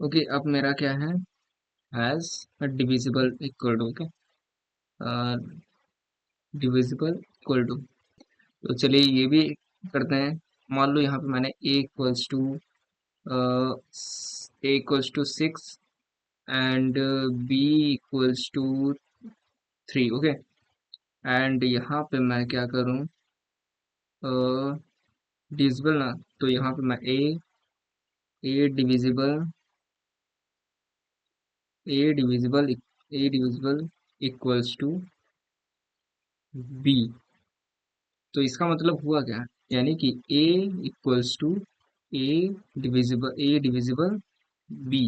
Okay, अब मेरा क्या है, has divisible equal to, okay, divisible equal to. तो चलिए ये भी करते हैं। मान लो यहाँ पे मैंने a equals to 6 and b equals to 3, okay. And यहाँ पे मैं क्या करूँ, डिविजिबल ना, तो यहाँ पे मैं divisible a divisible equals to b। तो इसका मतलब हुआ क्या, यानी कि a equals to a divisible b,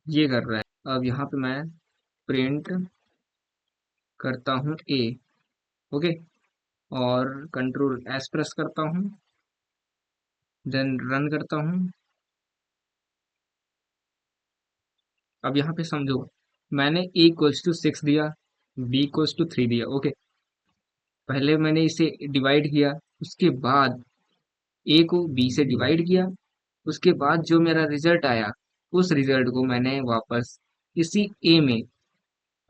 ये कर रहा है। अब यहाँ पे मैं प्रिंट करता हूँ a, ओके, और कंट्रोल एस प्रेस करता हूँ, देन रन करता हूँ। अब यहाँ पे समझो, मैंने a इक्वल्स टू 6 दिया, b इक्वल्स टू 3 दिया, ओके। पहले मैंने इसे डिवाइड किया, उसके बाद a को b से डिवाइड किया, उसके बाद जो मेरा रिजल्ट आया, उस रिजल्ट को मैंने वापस इसी a में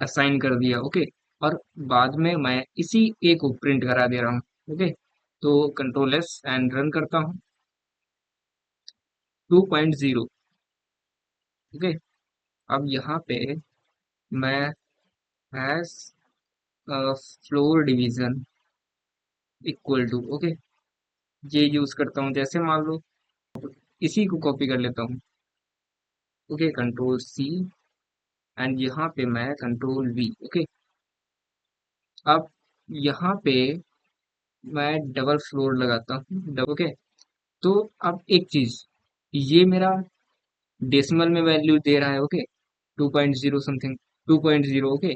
असाइन कर दिया, ओके। और बाद में मैं इसी a को प्रिंट करा दे रहा हूँ, ओके। तो कंट्रोल एस एंड रन करता हूँ। 2.0, ओके। अब यहाँ पे मैं has floor division equal to, okay, ये यूज करता हूँ। जैसे मान लो इसी को कॉपी कर लेता हूँ, ओके, कंट्रोल सी एंड यहाँ पे मैं कंट्रोल वी, ओके। अब यहाँ पे मैं डबल फ्लोर लगाता हूँ, ओके। तो अब एक चीज, ये मेरा डेसिमल में वैल्यू दे रहा है, ओके, 2.0 समथिंग, 2.0, ओके।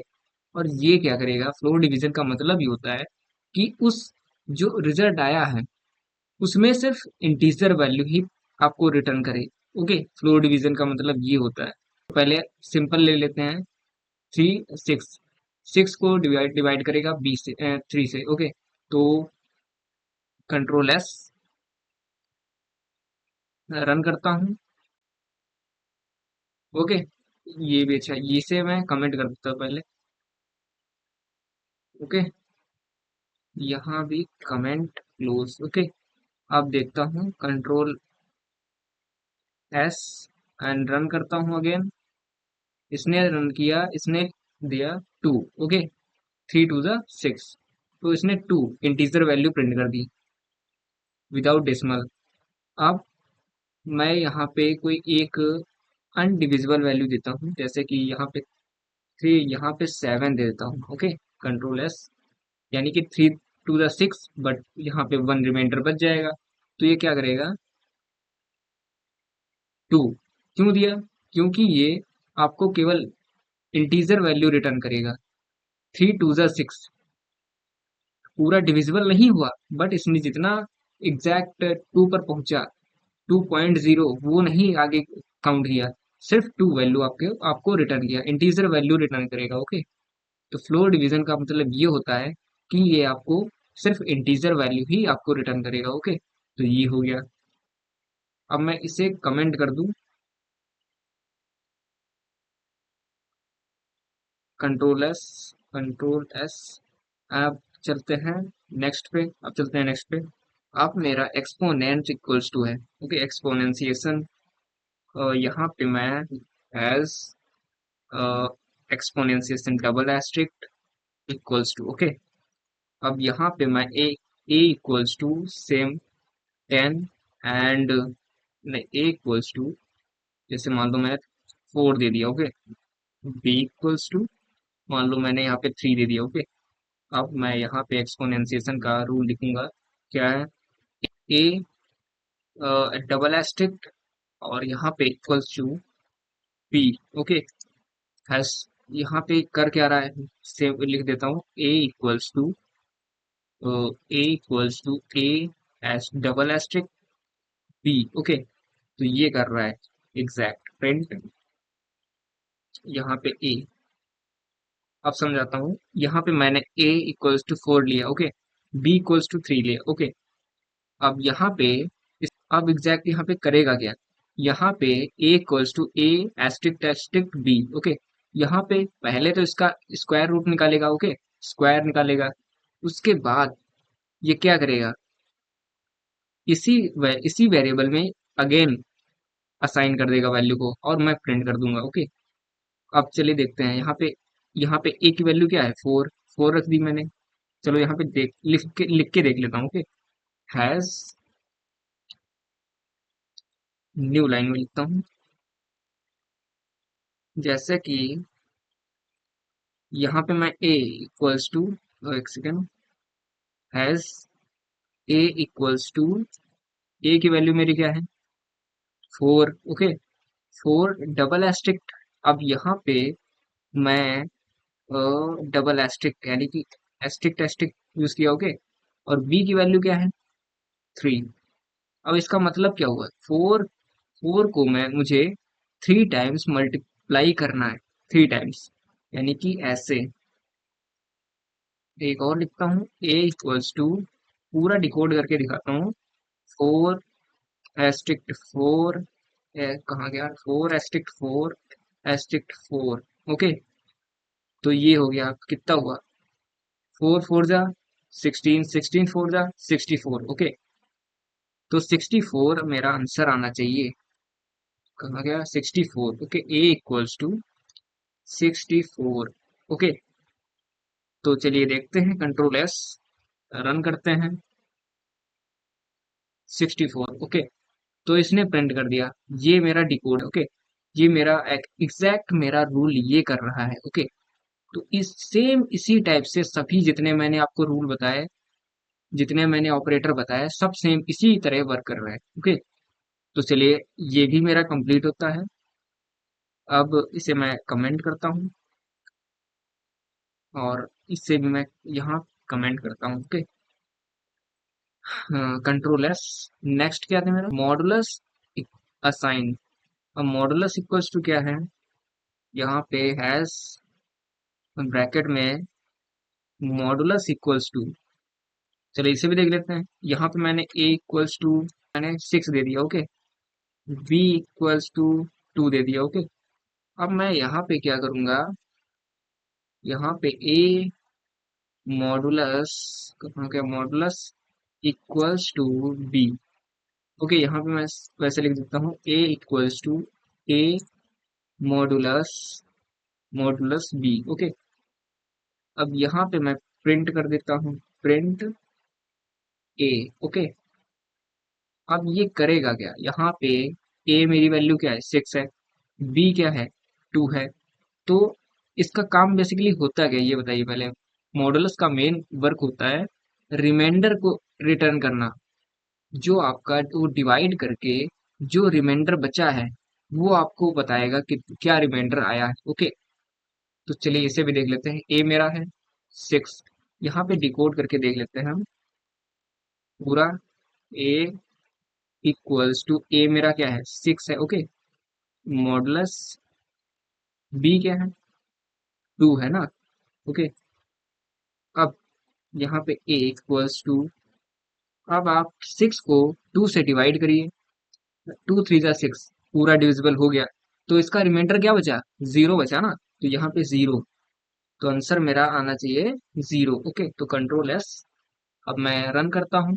और ये क्या करेगा, फ्लोर डिवीजन का मतलब ये होता है कि उस जो रिजल्ट आया है उसमें सिर्फ इंटीजर वैल्यू ही आपको रिटर्न करे, ओके। फ्लोर डिवीजन का मतलब ये होता है। तो पहले सिंपल ले लेते हैं, 3 6, 6 को डिवाइड डिवाइड करेगा 3 से, ओके। तो कंट्रोल एस रन करता हूँ, ओके। ये भी अच्छा, ये से मैं कमेंट कर देता हूँ पहले, ओके। यहाँ भी कमेंट क्लोज, ओके। अब देखता हूँ कंट्रोल एस एंड रन करता हूँ अगेन। इसने रन किया, इसने दिया 2, ओके, 3 2 6, तो इसने 2 इंटीजर वैल्यू प्रिंट कर दी विदाउट डेसिमल। अब मैं यहाँ पे कोई एक अनडिविजिबल वैल्यू देता हूँ, जैसे कि यहाँ पे 3, यहाँ पे 7 दे देता हूँ, ओके। कंट्रोल एस, यानी कि 3 2 6, बट यहाँ पे 1 रिमाइंडर बच जाएगा। तो ये क्या करेगा, 2 क्यों दिया, क्योंकि ये आपको केवल इंटीजर वैल्यू रिटर्न करेगा। 3 2 6 पूरा डिविजिबल नहीं हुआ, बट इसने जितना एग्जैक्ट 2 पर पहुंचा, 2.0, वो नहीं आगे काउंट किया, सिर्फ 2 वैल्यू आपको रिटर्न किया, इंटीजर वैल्यू रिटर्न करेगा, ओके। तो फ्लोर डिवीजन का मतलब ये होता है कि ये आपको सिर्फ इंटीजर वैल्यू ही आपको रिटर्न करेगा, ओके। तो ये हो गया। अब मैं इसे कमेंट कर दूं, कंट्रोल एस। अब चलते हैं नेक्स्ट पे, अब मेरा एक्सपोनेंट इक्वल्स टू है, ओके, एक्सपोनेंशिएशन। यहाँ पे मैं as exponentiation double asterisk equals to, okay. अब यहाँ पे मैं a equals to same 10 and नहीं, ए इक्वल्स टू, जैसे मान लो मैंने 4 दे दिया, ओके। बी इक्वल्स टू, मान लो मैंने यहाँ पे 3 दे दिया, ओके। अब मैं यहाँ पे एक्सपोनेंशिएशन का रूल लिखूंगा, क्या है, ए डबल एस्ट्रिक्ट और यहाँ पे equals to b, okay. Hash, यहाँ पे कर क्या रहा है, से लिख देता हूँ, a as double asterisk b, okay. तो ये कर रहा है एग्जैक्ट प्रिंट यहाँ पे ए। अब समझाता हूँ, यहाँ पे मैंने a इक्वल्स टू 4 लिया, ओके, b इक्वल्स टू 3 लिया, ओके। अब यहाँ पे अब एग्जैक्ट यहाँ पे करेगा क्या, यहाँ पे a equals to a asterisk asterisk b। Okay, यहाँ पे पहले तो इसका स्क्वायर रूट निकालेगा। ओके, स्क्वायर निकालेगा, उसके बाद ये क्या करेगा, इसी वेरिएबल में अगेन असाइन कर देगा वैल्यू को, और मैं प्रिंट कर दूंगा। ओके, अब चलिए देखते हैं यहाँ पे a की वैल्यू क्या है, 4। 4 रख दी मैंने। चलो यहाँ पे लिख के देख लेता हूँ। ओके, हैज, न्यू लाइन में लिखता हूँ, जैसे कि यहाँ पे मैं a इक्वल्स टू, एक second, has a equals to, a की वैल्यू मेरी क्या है, 4। Okay, 4 double asterisk. अब यहाँ पे मैं डबल एस्ट्रिक्ट यानी कि एस्ट्रिक्ट एस्ट्रिक्ट यूज किया। ओके, और b की वैल्यू क्या है, 3। अब इसका मतलब क्या हुआ, 4 को मुझे 3 टाइम्स मल्टीप्लाई करना है, 3 टाइम्स, यानी कि ऐसे। एक और लिखता हूँ, a इक्वल्स टू, पूरा डिकोड करके दिखाता हूँ, 4 एस्ट्रिक्ट 4, कहाँ गया, 4 एस्ट्रिक्ट 4 एस्ट्रिक्ट 4। ओके, तो ये हो गया, कितना हुआ, 4 4 जा 16, 16 4 जा 64। ओके, तो 64 मेरा आंसर आना चाहिए। कहाँ गया, 64। Okay, a equals to 64। Okay, तो चलिए देखते हैं, कंट्रोल एस रन करते हैं, 64। ओके, तो इसने प्रिंट कर दिया, ये मेरा डिकोड। ओके, ये मेरा एग्जैक्ट मेरा रूल ये कर रहा है। ओके, तो इसी टाइप से सभी जितने मैंने आपको रूल बताए, जितने मैंने ऑपरेटर बताए, सब सेम इसी तरह वर्क कर रहे हैं। ओके, तो चलिए ये भी मेरा कंप्लीट होता है। अब इसे मैं कमेंट करता हूँ, और इससे भी मैं यहाँ कमेंट करता हूँ। ओके, कंट्रोल एस, नेक्स्ट क्या था मेरा, मॉडुलस असाइन। अब मॉडुलस इक्वल्स टू क्या है, यहाँ पे हैज ब्रैकेट में मॉडुलस इक्वल्स टू, चलिए इसे भी देख लेते हैं। यहाँ पे मैंने a इक्वल्स टू, मैंने 6 दे दिया। ओके, b इक्वल्स टू 2 दे दिया। ओके, अब मैं यहाँ पे क्या करूँगा, यहाँ पे a मॉडुलस, कहाँ क्या, modulus equals to b। Okay, यहाँ पे मैं वैसे लिख देता हूँ, a equals to a modulus modulus b। Okay, अब यहाँ पे मैं प्रिंट कर देता हूँ, प्रिंट a। ओके, अब ये करेगा क्या, यहाँ पे a मेरी वैल्यू क्या है, 6 है, b क्या है, 2 है। तो इसका काम बेसिकली होता क्या है, ये बताइए पहले। मॉडुलस का मेन वर्क होता है रिमाइंडर को रिटर्न करना, जो आपका वो डिवाइड करके जो रिमाइंडर बचा है वो आपको बताएगा कि क्या रिमाइंडर आया है। ओके, तो चलिए इसे भी देख लेते हैं, ए मेरा है 6, यहाँ पे डिकोड करके देख लेते हैं हम पूरा। ए इक्वल्स टू, ए मेरा क्या है, 6 है। ओके, मॉडुलस बी क्या है, 2 है ना। ओके, अब यहाँ पे ए इक्वल्स टू, अब आप 6 को 2 से डिवाइड करिए, 2 3 जा 6, पूरा डिविजिबल हो गया। तो इसका रिमाइंडर क्या बचा, 0 बचा ना, तो यहाँ पे 0, तो आंसर मेरा आना चाहिए 0। ओके, तो कंट्रोल एस, अब मैं रन करता हूँ,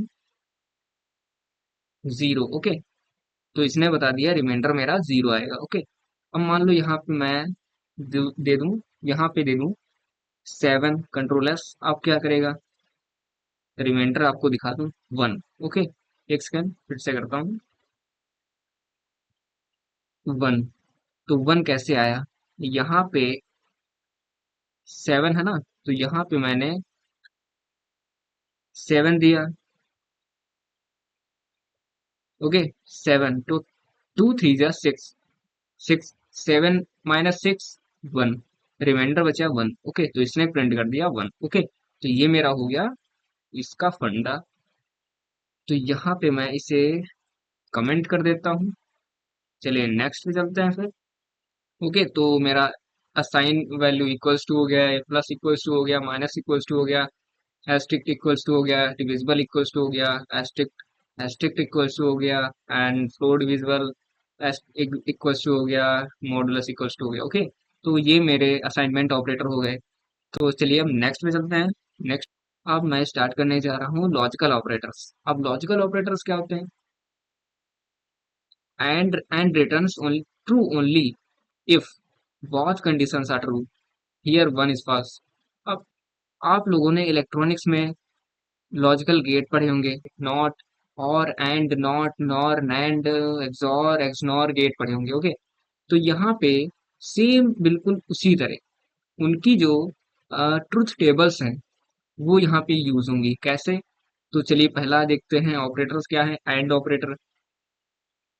0। ओके, तो इसने बता दिया रिमाइंडर मेरा 0 आएगा। ओके, अब मान लो यहाँ पे मैं दे दूं, यहाँ पे दे दूं 7, कंट्रोल एस, अब क्या करेगा, रिमाइंडर आपको दिखा दूं 1। ओके, एक सेकंड फिर से करता हूँ, 1। तो 1 कैसे आया, यहाँ पे 7 है ना, तो यहाँ पे मैंने 7 दिया। ओके, 7, तो 2 3 जा 6, 6 7 माइनस 6 1, रिमाइंडर बचा 1। ओके, तो इसने प्रिंट कर दिया 1। ओके, तो ये मेरा हो गया इसका फंडा। तो यहाँ पे मैं इसे कमेंट कर देता हूँ। चलिए नेक्स्ट पे चलते हैं फिर। ओके, तो मेरा असाइन वैल्यू इक्वल्स टू हो गया है, प्लस इक्वल्स टू हो गया, माइनस इक्वल्स टू हो गया, एस्ट्रिक्ट इक्वल्स टू हो गया, डिविजिबल इक्वल्स टू हो गया, एस्ट्रिक्ट एस्ट्रिक्ट इक्वल्स टू हो गया, and floor divisible, S equals to हो गया, मॉडुलस इक्वल्स टू हो गया। ओके, तो ये मेरे असाइनमेंट ऑपरेटर हो गए। तो चलिए अब नेक्स्ट पे चलते हैं। नेक्स्ट, अब मैं स्टार्ट करने जा रहा हूँ लॉजिकल ऑपरेटर्स। अब लॉजिकल ऑपरेटर्स क्या होते हैं? And returns only true only if both conditions are true, here one is false। अब आप लोगों ने इलेक्ट्रॉनिक्स में लॉजिकल गेट पढ़े होंगे, नॉट, और and, not, nor, NAND, XOR, XNOR gate पढ़े होंगे। ओके, तो यहाँ पे सेम बिल्कुल उसी तरह उनकी जो ट्रुथ टेबल्स हैं वो यहाँ पे यूज होंगी। कैसे? तो चलिए पहला देखते हैं ऑपरेटर्स क्या है। And operator.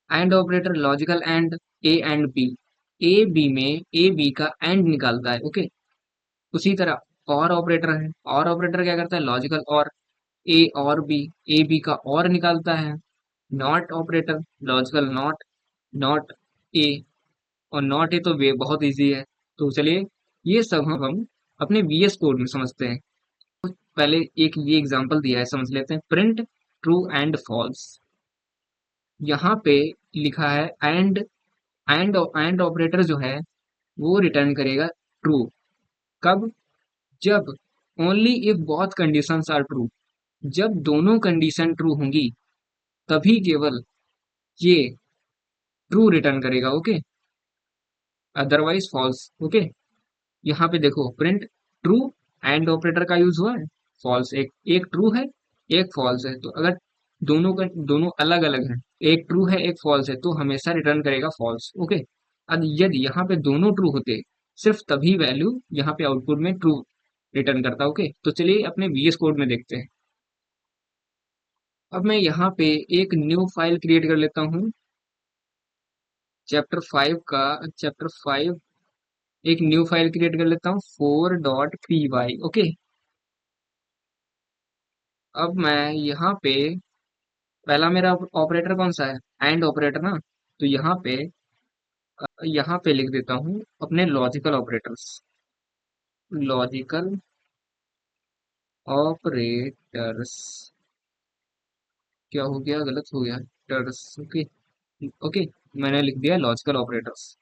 And operator logical and, A and B, A B में ए बी का एंड निकालता है। ओके, उसी तरह और ऑपरेटर है। और ऑपरेटर क्या करता है? लॉजिकल और, ए और बी, ए बी का और निकालता है। Not operator logical not, not a, और नॉट ए तो वे बहुत इजी है। तो चलिए ये सब हम अपने वीएस कोड में समझते हैं। पहले एक ये एग्जांपल दिया है, समझ लेते हैं। Print true and false. यहाँ पे लिखा है एंड, एंड ऑपरेटर जो है वो रिटर्न करेगा ट्रू। कब? जब, only if both conditions are true, जब दोनों कंडीशन ट्रू होंगी तभी केवल ये ट्रू रिटर्न करेगा। Okay, otherwise false. ओके, यहाँ पे देखो प्रिंट ट्रू, एंड ऑपरेटर का यूज हुआ है। फॉल्स, एक एक ट्रू है एक फॉल्स है, तो अगर दोनों अलग अलग हैं, एक ट्रू है एक फॉल्स है, तो हमेशा रिटर्न करेगा फॉल्स। ओके, अब यदि यहाँ पे दोनों ट्रू होते सिर्फ तभी वैल्यू यहाँ पे आउटपुट में ट्रू रिटर्न करता। ओके, तो चलिए अपने वीएस कोड में देखते हैं। अब मैं यहाँ पे एक न्यू फाइल क्रिएट कर लेता हूँ। चैप्टर 5 एक न्यू फाइल क्रिएट कर लेता हूँ, 4.py। ओके, अब मैं यहाँ पे पहला मेरा ऑपरेटर कौन सा है? एंड ऑपरेटर ना। तो यहाँ पे लिख देता हूँ अपने लॉजिकल ऑपरेटर्स। लॉजिकल ऑपरेटर्स, क्या हो गया? गलत हो गया, टर्स। ओके, ओके, मैंने लिख दिया लॉजिकल ऑपरेटर्स।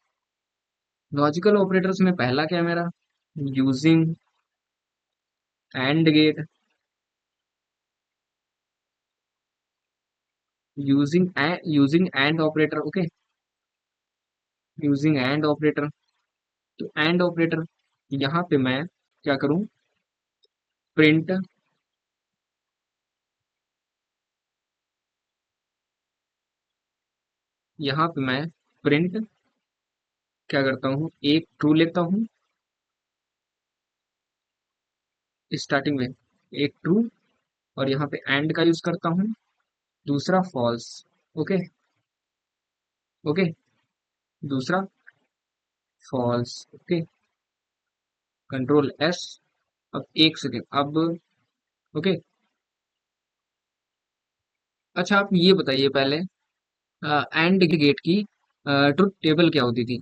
लॉजिकल ऑपरेटर्स में पहला क्या है मेरा? Using and gate, using and operator. Okay, using and operator. तो एंड ऑपरेटर यहाँ पे मैं क्या करूँ? प्रिंट, यहाँ पे मैं प्रिंट क्या करता हूँ? एक ट्रू लेता हूँ स्टार्टिंग में, एक ट्रू, और यहाँ पे एंड का यूज करता हूँ, दूसरा फॉल्स। ओके, ओके, दूसरा फॉल्स। Okay, control S. अब एक सेकेंड, अब ओके। अच्छा, आप ये बताइए पहले, एंड गेट की ट्रुथ टेबल क्या होती थी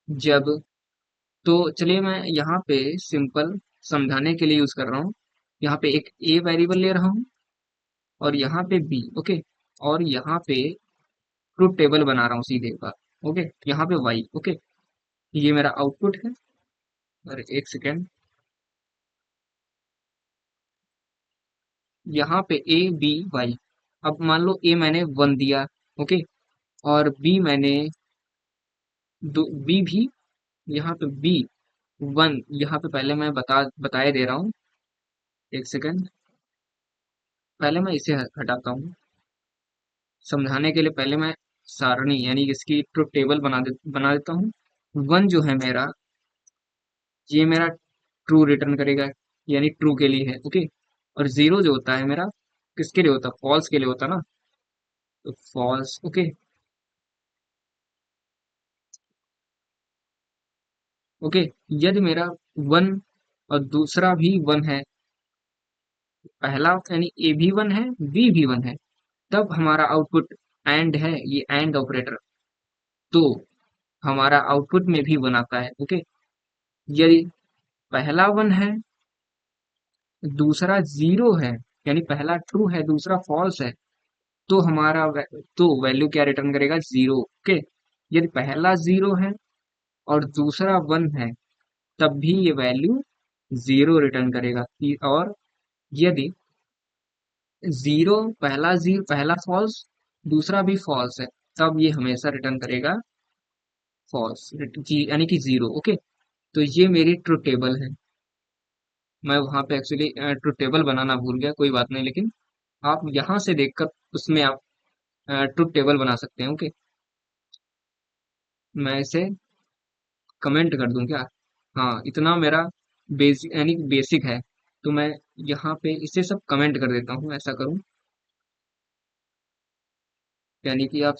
जब? तो चलिए मैं यहाँ पे सिंपल समझाने के लिए यूज कर रहा हूँ। यहाँ पे एक ए वेरिएबल ले रहा हूँ और यहाँ पे बी। ओके, और यहाँ पे ट्रुथ टेबल बना रहा हूँ सीधे का। ओके, यहाँ पे वाई। ओके, ये मेरा आउटपुट है। और एक सेकेंड, यहाँ पे ए बी वाई। अब मान लो ए मैंने 1 दिया। ओके, और बी मैंने बी भी, यहाँ पे बी 1, यहाँ पे पहले मैं बताए दे रहा हूँ। एक सेकेंड, पहले मैं इसे हटाता हूँ समझाने के लिए। पहले मैं सारणी यानी इसकी ट्रुथ टेबल बना देता हूँ। 1 जो है मेरा, ये मेरा ट्रू रिटर्न करेगा, यानी ट्रू के लिए है। ओके, और 0 जो होता है मेरा किसके लिए होता है? फॉल्स के लिए होता है ना, तो फॉल्स। ओके, ओके, यदि मेरा 1 और दूसरा भी 1 है, पहला यानी ए भी 1 है बी भी 1 है, तब हमारा आउटपुट एंड है, ये एंड ऑपरेटर। तो हमारा आउटपुट में भी 1 आता है। ओके, यदि पहला 1 है दूसरा 0 है, यानी पहला ट्रू है दूसरा फॉल्स है, तो तो वैल्यू क्या रिटर्न करेगा? 0। ओके, यदि पहला जीरो है और दूसरा वन है, तब भी ये वैल्यू जीरो रिटर्न करेगा। और यदि पहला फॉल्स, दूसरा भी फॉल्स है, तब ये हमेशा रिटर्न करेगा फॉल्स, यानी कि जीरो। ओके, तो ये मेरी ट्रुथ टेबल है। मैं वहां पे एक्चुअली ट्रुथ टेबल बनाना भूल गया, कोई बात नहीं, लेकिन आप यहाँ से देखकर उसमें आप ट्रुथ टेबल बना सकते हैं। ओके, मैं इसे कमेंट कर दूं क्या? हाँ, इतना मेरा बेसिक, यानी बेसिक है, तो मैं यहाँ पे इसे सब कमेंट कर देता हूँ, ऐसा करूँ यानी कि आप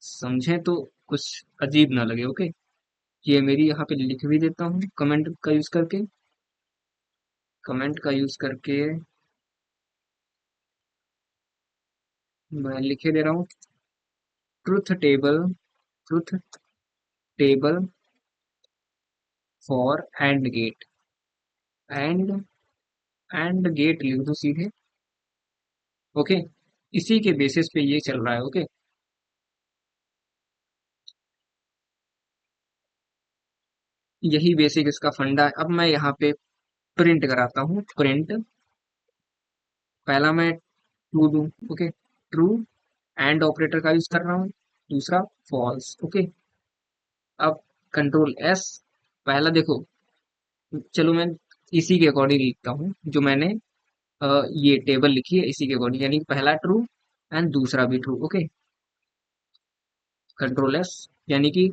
समझें तो कुछ अजीब ना लगे। ओके, ये मेरी यहाँ पे लिख भी देता हूँ कमेंट का यूज करके, कमेंट का यूज करके मैं लिखे दे रहा हूँ truth table, truth table for and gate, and and gate लिख दो सीधे। ओके, इसी के बेसिस पे ये चल रहा है। ओके, यही बेसिक इसका फंडा है। अब मैं यहाँ पे प्रिंट कराता हूँ, प्रिंट, पहला मैं ट्रू दूं। ओके, ट्रू, एंड ऑपरेटर का यूज कर रहा हूँ, दूसरा फॉल्स। ओके, अब कंट्रोल एस, पहला देखो, चलो मैं इसी के अकॉर्डिंग लिखता हूँ जो मैंने ये टेबल लिखी है, इसी के अकॉर्डिंग, यानी कि पहला ट्रू एंड दूसरा भी ट्रू। ओके, कंट्रोल एस, यानी कि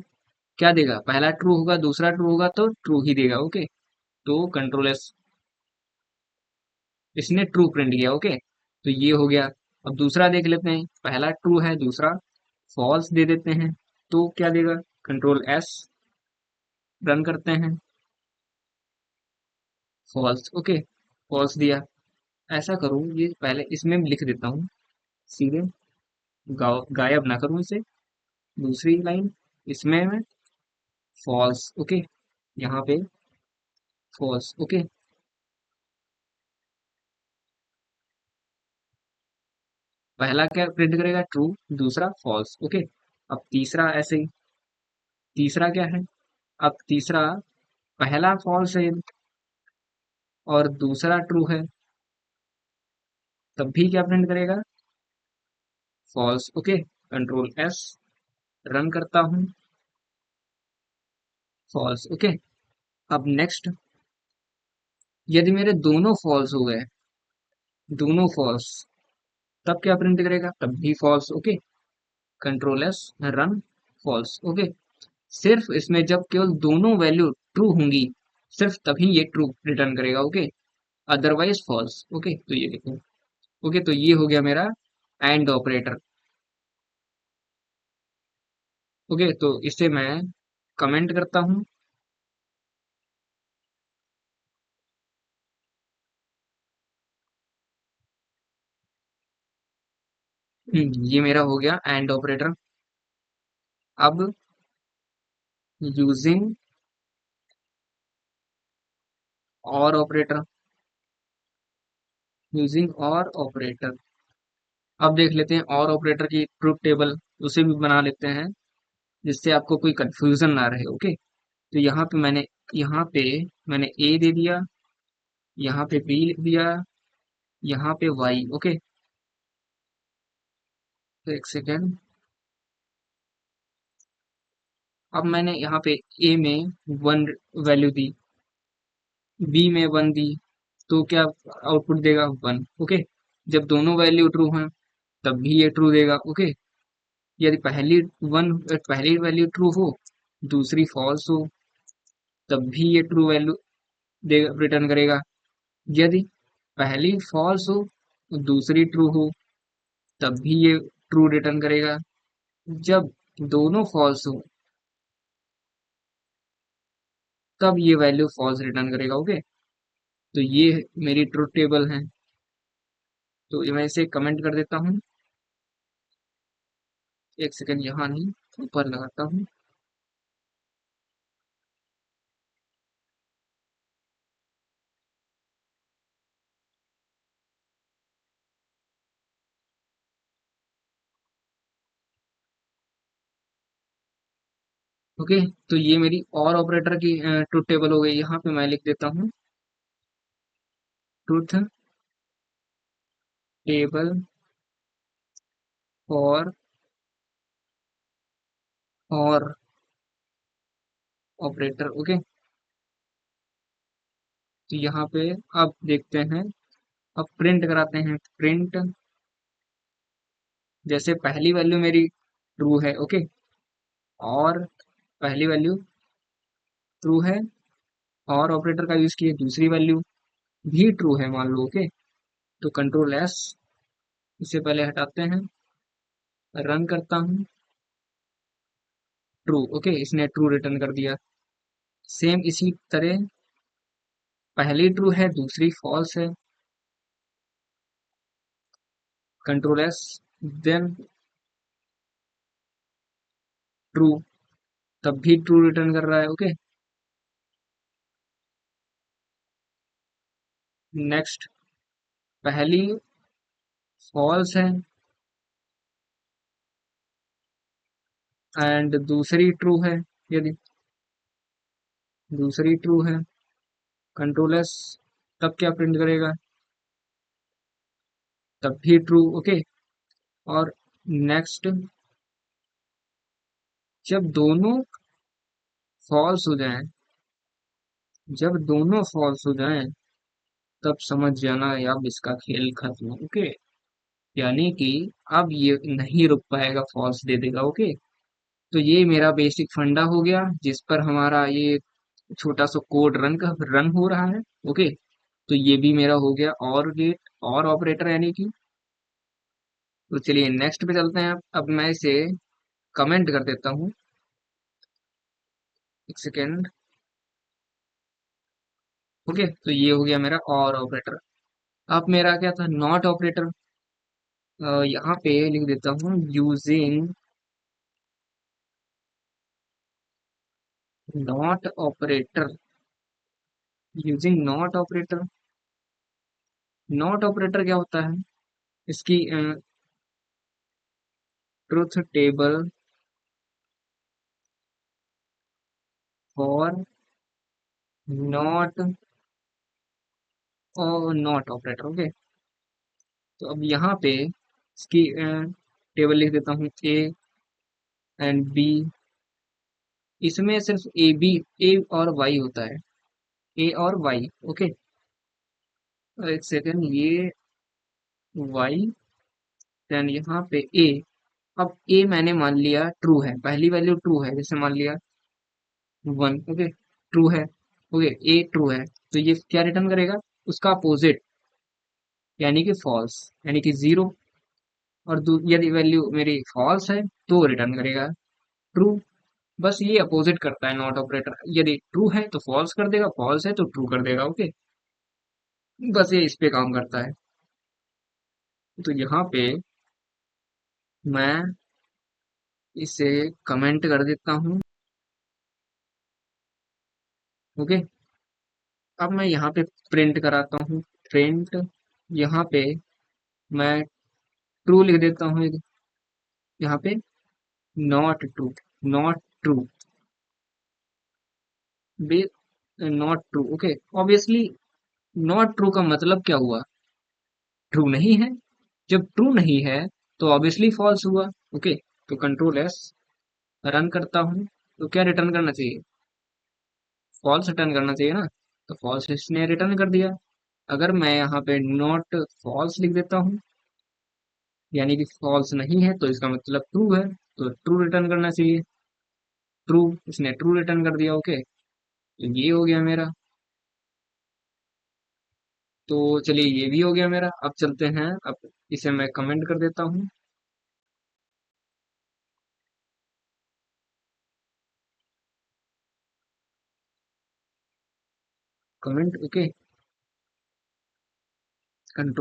क्या देगा, पहला ट्रू होगा दूसरा ट्रू होगा तो ट्रू ही देगा। ओके, तो कंट्रोल एस, इसने ट्रू प्रिंट किया। ओके, तो ये हो गया। अब दूसरा देख लेते हैं, पहला ट्रू है दूसरा फॉल्स दे देते हैं, तो क्या देगा, कंट्रोल एस, रन करते हैं, फॉल्स। ओके, फॉल्स दिया। ऐसा करूँ, ये पहले इसमें लिख देता हूँ सीधे, गायब ना करूँ इसे, दूसरी लाइन इसमें मैं फॉल्स। ओके, यहाँ पे फॉल्स। ओके, पहला क्या प्रिंट करेगा, ट्रू, दूसरा फॉल्स। ओके, अब तीसरा ऐसे ही, तीसरा क्या है, अब तीसरा, पहला फॉल्स है और दूसरा ट्रू है, तब भी क्या प्रिंट करेगा, false. Okay, control S, run करता हूँ, फॉल्स। ओके, अब नेक्स्ट, यदि मेरे दोनों फॉल्स हो गए, दोनों फॉल्स, तब क्या प्रिंट करेगा, तब भी false. Okay, control S, run, false. Okay, सिर्फ इसमें जब केवल दोनों वैल्यू ट्रू होंगी, सिर्फ तभी ये ट्रू रिटर्न करेगा। Okay, otherwise false. ओके, तो ये देखो। ओके, तो ये हो गया मेरा एंड ऑपरेटर। ओके, तो इसे मैं कमेंट करता हूँ। ये मेरा हो गया एंड ऑपरेटर। अब यूजिंग और ऑपरेटर, यूजिंग और ऑपरेटर, अब देख लेते हैं और ऑपरेटर की ट्रुथ टेबल, उसे भी बना लेते हैं जिससे आपको कोई कंफ्यूजन ना रहे। ओके, तो यहाँ पे मैंने ए दे दिया, यहाँ पे बी लिख दिया, यहाँ पे वाई। ओके, तो एक सेकेंड, अब मैंने यहाँ पे ए में वन वैल्यू दी, बी में वन दी, तो क्या आउटपुट देगा, वन। ओके, जब दोनों वैल्यू ट्रू हैं, तब भी ये ट्रू देगा। ओके, यदि पहली वैल्यू ट्रू हो, दूसरी फॉल्स हो, तब भी ये ट्रू वैल्यू देगा, रिटर्न करेगा। यदि पहली फॉल्स हो, दूसरी ट्रू हो, तब भी ये ट्रू रिटर्न करेगा। जब दोनों फॉल्स हो, तब ये वैल्यू फॉल्स रिटर्न करेगा। ओके, तो ये मेरी ट्रुथ टेबल है, तो ये मैं इसे कमेंट कर देता हूँ। एक सेकंड, यहाँ नहीं, ऊपर लगाता हूँ। ओके, तो ये मेरी और ऑपरेटर की ट्रुथ टेबल हो गई। यहाँ पे मैं लिख देता हूँ ट्रुथ टेबल फॉर और ऑपरेटर। ओके, तो यहाँ पे अब देखते हैं, अब प्रिंट कराते हैं। प्रिंट, जैसे पहली वैल्यू मेरी ट्रू है, ओके, और पहली वैल्यू ट्रू है, और ऑपरेटर का यूज किए, दूसरी वैल्यू भी ट्रू है मान लो। ओके, तो कंट्रोल एस, इसे पहले हटाते हैं, रन करता हूँ, ट्रू। ओके, इसने ट्रू रिटर्न कर दिया। सेम इसी तरह पहली ट्रू है, दूसरी फॉल्स है, कंट्रोल एस, देन ट्रू, तब भी ट्रू रिटर्न कर रहा है। ओके, नेक्स्ट पहली फॉल्स है एंड दूसरी ट्रू है, यदि दूसरी ट्रू है, कंट्रोल एस, तब क्या प्रिंट करेगा, तब भी ट्रू। ओके, और नेक्स्ट जब दोनों फॉल्स हो जाएं, जब दोनों फॉल्स हो जाएं, तब समझ जाना अब इसका खेल खत्म। ओके, यानी कि अब ये नहीं रुक पाएगा, फॉल्स दे देगा। ओके, तो ये मेरा बेसिक फंडा हो गया, जिस पर हमारा ये छोटा सा कोड रन हो रहा है। ओके, तो ये भी मेरा हो गया और गेट और ऑपरेटर, यानी कि। तो चलिए नेक्स्ट पे चलते हैं। अब मैं इसे कमेंट कर देता हूँ, एक सेकेंड। ओके, तो ये हो गया मेरा और ऑपरेटर। अब मेरा क्या था, नॉट ऑपरेटर। यहाँ पे लिख देता हूँ using not operator, using not operator. Not operator क्या होता है, इसकी ट्रुथ टेबल फॉर नॉट और नॉट ऑपरेटर। ओके, तो अब यहाँ पे इसकी टेबल लिख देता हूँ ए एंड बी। इसमें सिर्फ ए बी, ए और वाई होता है, ए और वाई। ओके, एक सेकेंड, ये वाई, देन यहाँ पे ए। अब ए मैंने मान लिया ट्रू है, पहली वैल्यू ट्रू है, जैसे मान लिया 1। ओके, ट्रू है। ओके, ए ट्रू है, तो ये क्या रिटर्न करेगा, उसका अपोजिट, यानी कि फॉल्स, यानी कि 0। और यदि वैल्यू मेरी फॉल्स है तो रिटर्न करेगा ट्रू। बस ये अपोजिट करता है नॉट ऑपरेटर, यदि ट्रू है तो फॉल्स कर देगा, फॉल्स है तो ट्रू कर देगा। ओके, बस ये इस पे काम करता है। तो यहाँ पे मैं इसे कमेंट कर देता हूँ। ओके, अब मैं यहाँ पे प्रिंट कराता हूँ। प्रिंट, यहाँ पे मैं ट्रू लिख देता हूँ, यहाँ पे not true, not true, be not true. Okay, obviously not true का मतलब क्या हुआ, ट्रू नहीं है। जब ट्रू नहीं है तो ऑब्वियसली फॉल्स हुआ। ओके, तो कंट्रोल एस, रन करता हूँ, तो क्या रिटर्न करना चाहिए, फॉल्स रिटर्न करना चाहिए ना, तो फॉल्स इसने रिटर्न कर दिया। अगर मैं यहाँ पे नॉट फॉल्स लिख देता हूँ, यानी कि फॉल्स नहीं है, तो इसका मतलब ट्रू है, तो ट्रू रिटर्न करना चाहिए, ट्रू, इसने ट्रू रिटर्न कर दिया। ओके, तो ये हो गया मेरा। तो चलिए ये भी हो गया मेरा। अब चलते हैं, अब इसे मैं कमेंट कर देता हूँ, कमेंट। Okay, control